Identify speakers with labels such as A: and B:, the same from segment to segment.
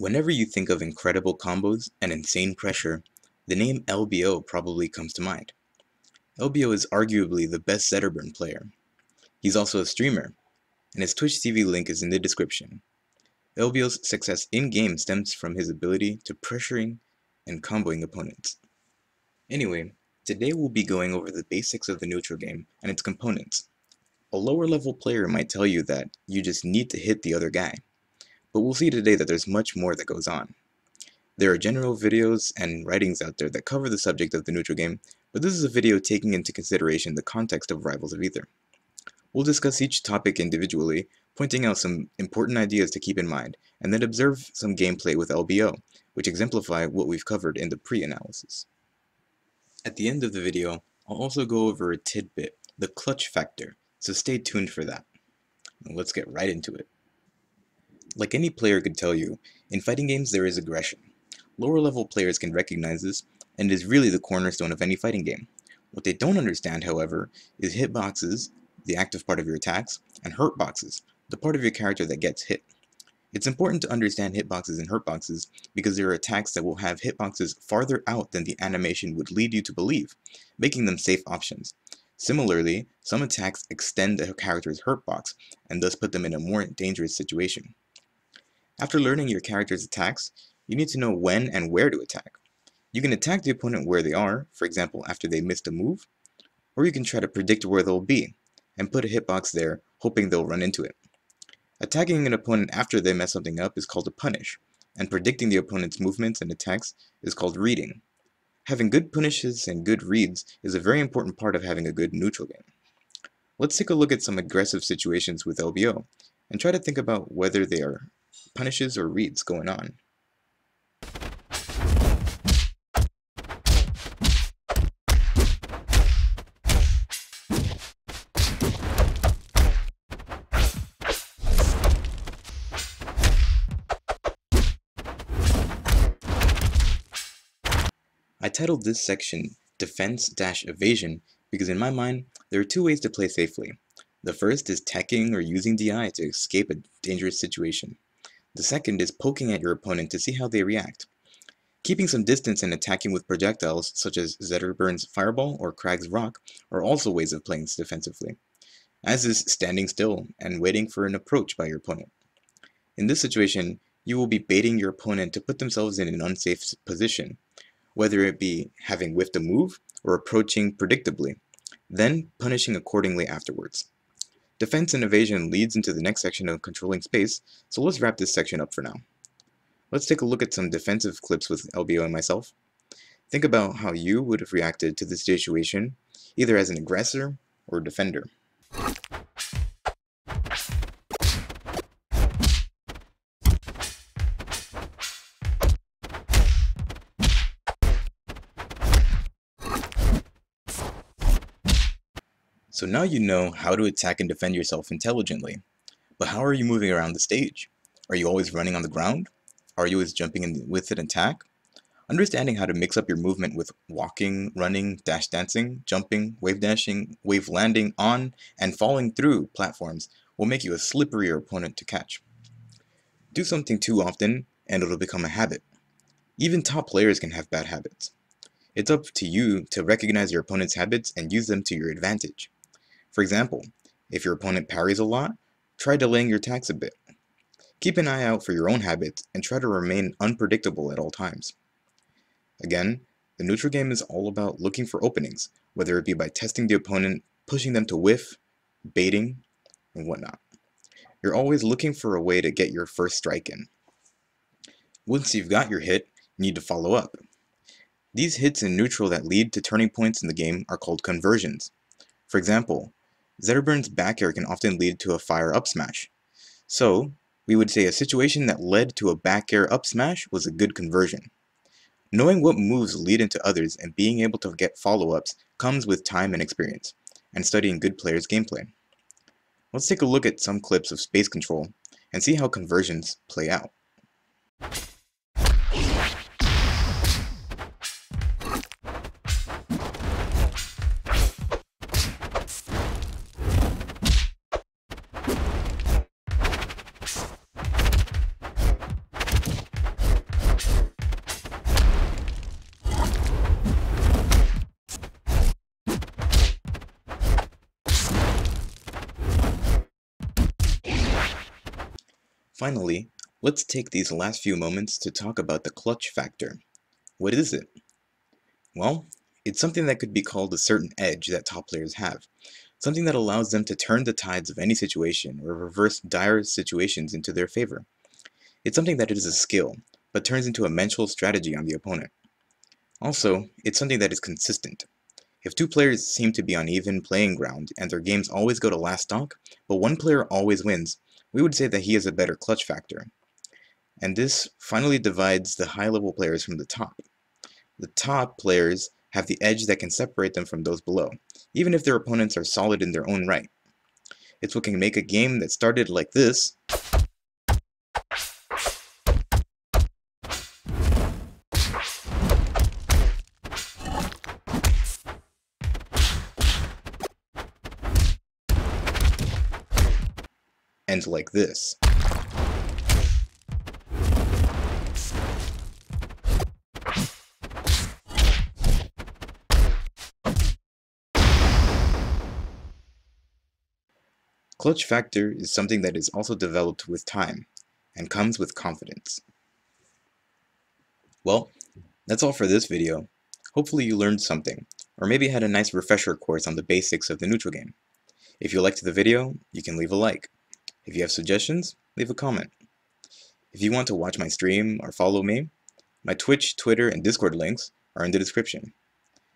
A: Whenever you think of incredible combos and insane pressure, the name LBO probably comes to mind. LBO is arguably the best Zetterburn player. He's also a streamer, and his Twitch TV link is in the description. LBO's success in-game stems from his ability to pressuring and comboing opponents. Anyway, today we'll be going over the basics of the neutral game and its components. A lower level player might tell you that you just need to hit the other guy, but we'll see today that there's much more that goes on. There are general videos and writings out there that cover the subject of the neutral game, but this is a video taking into consideration the context of Rivals of Aether. We'll discuss each topic individually, pointing out some important ideas to keep in mind, and then observe some gameplay with LBO, which exemplify what we've covered in the pre-analysis. At the end of the video, I'll also go over a tidbit, the clutch factor, so stay tuned for that. Now let's get right into it. Like any player could tell you, in fighting games there is aggression. Lower level players can recognize this, and it is really the cornerstone of any fighting game. What they don't understand, however, is hitboxes, the active part of your attacks, and hurtboxes, the part of your character that gets hit. It's important to understand hitboxes and hurtboxes because there are attacks that will have hitboxes farther out than the animation would lead you to believe, making them safe options. Similarly, some attacks extend a character's hurtbox and thus put them in a more dangerous situation. After learning your character's attacks, you need to know when and where to attack. You can attack the opponent where they are, for example after they missed a move, or you can try to predict where they'll be, and put a hitbox there, hoping they'll run into it. Attacking an opponent after they mess something up is called a punish, and predicting the opponent's movements and attacks is called reading. Having good punishes and good reads is a very important part of having a good neutral game. Let's take a look at some aggressive situations with LBO, and try to think about whether they are punishes or reads going on. I titled this section Defense-Evasion because in my mind, there are two ways to play safely. The first is teching or using DI to escape a dangerous situation. The second is poking at your opponent to see how they react. Keeping some distance and attacking with projectiles such as Zetterburn's Fireball or Crag's Rock are also ways of playing defensively, as is standing still and waiting for an approach by your opponent. In this situation, you will be baiting your opponent to put themselves in an unsafe position, whether it be having whiffed a move or approaching predictably, then punishing accordingly afterwards. Defense and evasion leads into the next section of controlling space, so let's wrap this section up for now. Let's take a look at some defensive clips with LBO and myself. Think about how you would have reacted to the situation, either as an aggressor or defender. So now you know how to attack and defend yourself intelligently. But how are you moving around the stage? Are you always running on the ground? Are you always jumping in with an attack? Understanding how to mix up your movement with walking, running, dash dancing, jumping, wave dashing, wave landing on, and falling through platforms will make you a slipperier opponent to catch. Do something too often, and it'll become a habit. Even top players can have bad habits. It's up to you to recognize your opponent's habits and use them to your advantage. For example, if your opponent parries a lot, try delaying your attacks a bit. Keep an eye out for your own habits and try to remain unpredictable at all times. Again, the neutral game is all about looking for openings, whether it be by testing the opponent, pushing them to whiff, baiting, and whatnot. You're always looking for a way to get your first strike in. Once you've got your hit, you need to follow up. These hits in neutral that lead to turning points in the game are called conversions. For example, Zetterburn's back air can often lead to a fire up smash. So, we would say a situation that led to a back air up smash was a good conversion. Knowing what moves lead into others and being able to get follow-ups comes with time and experience, and studying good players' gameplay. Let's take a look at some clips of Space Control and see how conversions play out. Finally, let's take these last few moments to talk about the clutch factor. What is it? Well, it's something that could be called a certain edge that top players have, something that allows them to turn the tides of any situation or reverse dire situations into their favor. It's something that is a skill, but turns into a mental strategy on the opponent. Also, it's something that is consistent. If two players seem to be on even playing ground and their games always go to last stock, but one player always wins, we would say that he has a better clutch factor. And this finally divides the high-level players from the top. The top players have the edge that can separate them from those below, even if their opponents are solid in their own right. It's what can make a game that started like this end like this. Clutch factor is something that is also developed with time, and comes with confidence. Well, that's all for this video. Hopefully you learned something, or maybe had a nice refresher course on the basics of the neutral game. If you liked the video, you can leave a like. If you have suggestions, leave a comment. If you want to watch my stream or follow me, my Twitch, Twitter, and Discord links are in the description.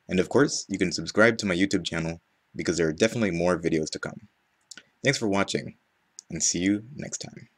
A: And of course, you can subscribe to my YouTube channel because there are definitely more videos to come. Thanks for watching, and see you next time.